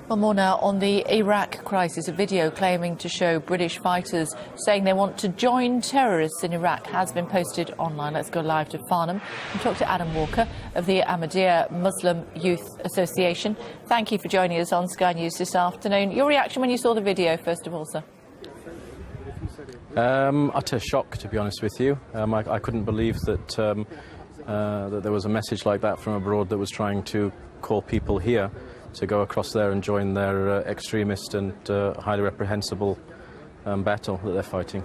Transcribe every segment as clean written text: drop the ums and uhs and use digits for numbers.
Well, more now on the Iraq crisis. A video claiming to show British fighters saying they want to join terrorists in Iraq has been posted online. Let's go live to Farnham and talk to Adam Walker of the Ahmadiyya Muslim Youth Association. Thank you for joining us on Sky News this afternoon. Your reaction when you saw the video, first of all, sir? Utter shock, to be honest with you. I couldn't believe that, that there was a message like that from abroad that was trying to call people here to go across there and join their extremist and highly reprehensible battle that they're fighting.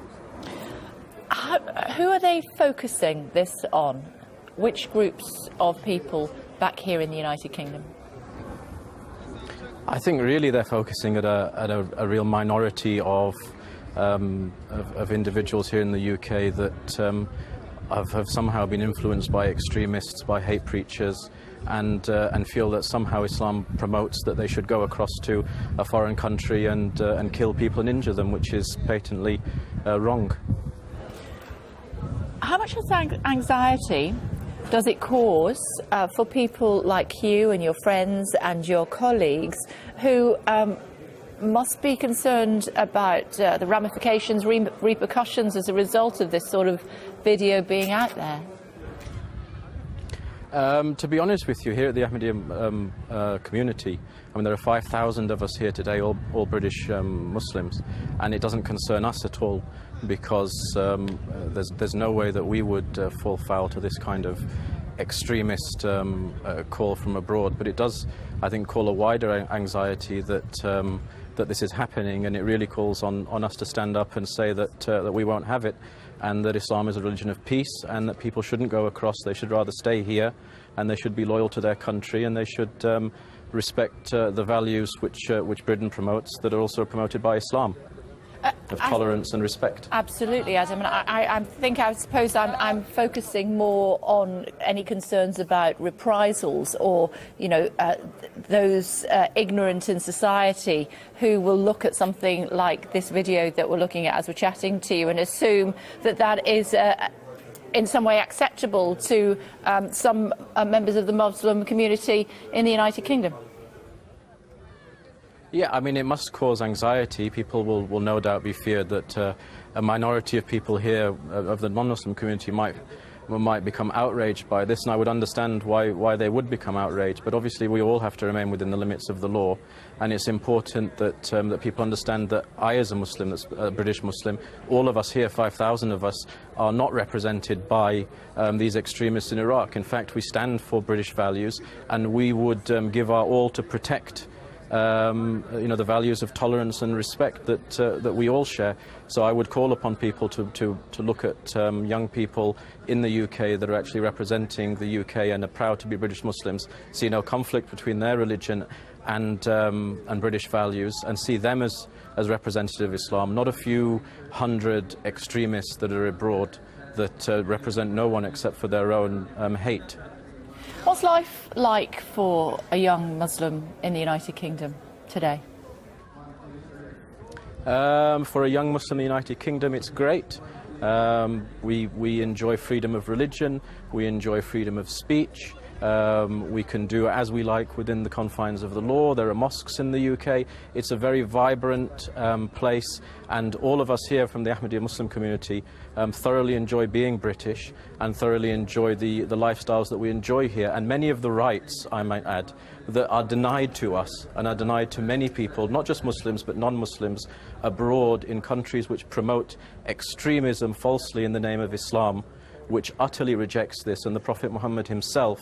Who are they focusing this on? Which groups of people back here in the United Kingdom? I think really they're focusing at a real minority of individuals here in the UK that have somehow been influenced by extremists, by hate preachers, and feel that somehow Islam promotes that they should go across to a foreign country and kill people and injure them, which is patently wrong. How much anxiety does it cause for people like you and your friends and your colleagues who must be concerned about the ramifications, repercussions as a result of this sort of video being out there? To be honest with you, here at the Ahmadiyya community, I mean, there are 5,000 of us here today, all British Muslims, and it doesn't concern us at all because there's no way that we would fall foul to this kind of extremist call from abroad. But it does, I think, call a wider anxiety that that this is happening, and it really calls on us to stand up and say that we won't have it, and that Islam is a religion of peace, and that people shouldn't go across. They should rather stay here, and they should be loyal to their country, and they should respect the values which Britain promotes that are also promoted by Islam, of tolerance and respect. Absolutely, Adam. And I suppose I'm focusing more on any concerns about reprisals or, you know, those ignorant in society who will look at something like this video that we're looking at as we're chatting to you and assume that that is in some way acceptable to some members of the Muslim community in the United Kingdom. Yeah, I mean, it must cause anxiety. People will no doubt be feared that a minority of people here of the non-Muslim community might become outraged by this, and I would understand why they would become outraged. But obviously, we all have to remain within the limits of the law, and it's important that that people understand that I, as a Muslim, that's a British Muslim, all of us here, 5,000 of us, are not represented by these extremists in Iraq. In fact, we stand for British values, and we would give our all to protect you know, the values of tolerance and respect that we all share. So I would call upon people to look at young people in the UK that are actually representing the UK and are proud to be British Muslims, see no conflict between their religion and British values, and see them as representative of Islam, not a few hundred extremists that are abroad that represent no one except for their own hate. What's life like for a young Muslim in the United Kingdom today? For a young Muslim in the United Kingdom, it's great. We enjoy freedom of religion, we enjoy freedom of speech. We can do as we like within the confines of the law. There are mosques in the UK. It's a very vibrant place, and all of us here from the Ahmadiyya Muslim community thoroughly enjoy being British and thoroughly enjoy the lifestyles that we enjoy here, and many of the rights, I might add, that are denied to us and are denied to many people, not just Muslims but non-Muslims, abroad in countries which promote extremism falsely in the name of Islam, which utterly rejects this. And the Prophet Muhammad himself,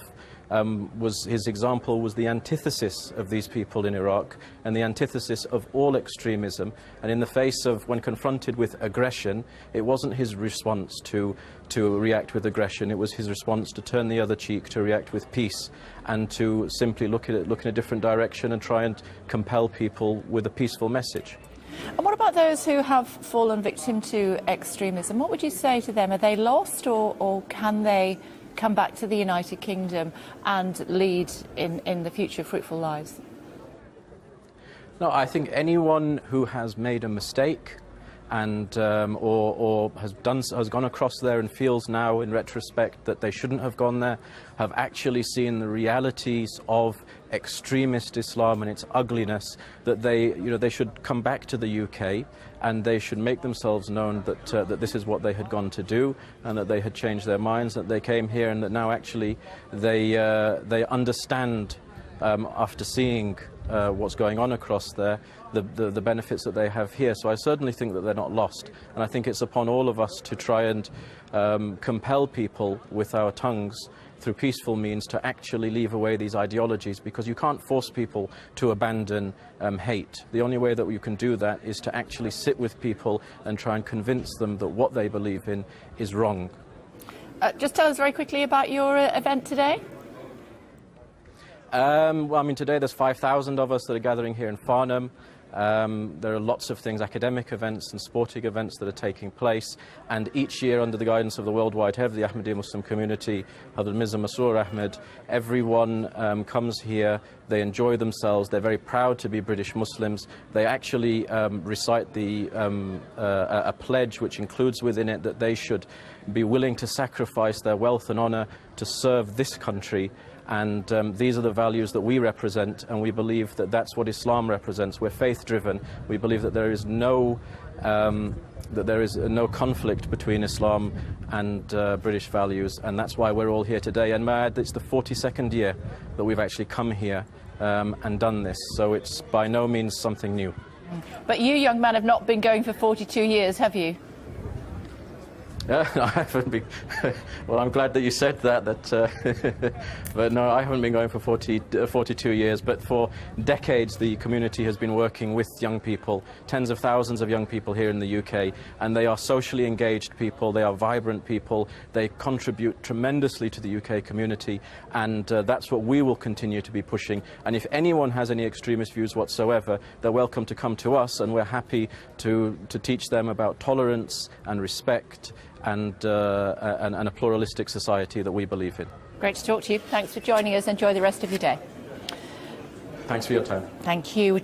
his example was the antithesis of these people in Iraq and the antithesis of all extremism. And in the face of, when confronted with aggression, it wasn't his response to react with aggression, it was his response to turn the other cheek, to react with peace, and to simply look in a different direction and try and compel people with a peaceful message. And what about those who have fallen victim to extremism? What would you say to them? Are they lost, or can they come back to the United Kingdom and lead in the future fruitful lives? No, I think anyone who has made a mistake and or has gone across there and feels now in retrospect that they shouldn't have gone there, have actually seen the realities of extremist Islam and its ugliness, that they should come back to the UK and they should make themselves known that that this is what they had gone to do, and that they had changed their minds, that they came here, and that now actually they understand after seeing what's going on across there, the benefits that they have here. So I certainly think that they're not lost, and I think it's upon all of us to try and compel people with our tongues through peaceful means to actually leave away these ideologies, because you can't force people to abandon hate. The only way that you can do that is to actually sit with people and try and convince them that what they believe in is wrong. Just tell us very quickly about your event today. Well, I mean, today there's 5,000 of us that are gathering here in Farnham. There are lots of things, academic events and sporting events that are taking place, and each year under the guidance of the worldwide head of the Ahmadiyya Muslim Community, Hazrat Mirza Masroor Ahmed, everyone comes here, they enjoy themselves, they're very proud to be British Muslims. They actually recite a pledge which includes within it that they should be willing to sacrifice their wealth and honour to serve this country. And these are the values that we represent, and we believe that that's what Islam represents. We're faith-driven. We believe that there is no conflict between Islam and British values, and that's why we're all here today. And may I add, it's the 42nd year that we've actually come here and done this, so it's by no means something new. But you, young man, have not been going for 42 years, have you? I haven't been. Well, I'm glad that you said that. But no, I haven't been going for 42 years. But for decades, the community has been working with young people, tens of thousands of young people here in the UK, and they are socially engaged people. They are vibrant people. They contribute tremendously to the UK community, and that's what we will continue to be pushing. And if anyone has any extremist views whatsoever, they're welcome to come to us, and we're happy to teach them about tolerance and respect and a pluralistic society that we believe in. Great to talk to you. Thanks for joining us. Enjoy the rest of your day. Thanks for your time. Thank you.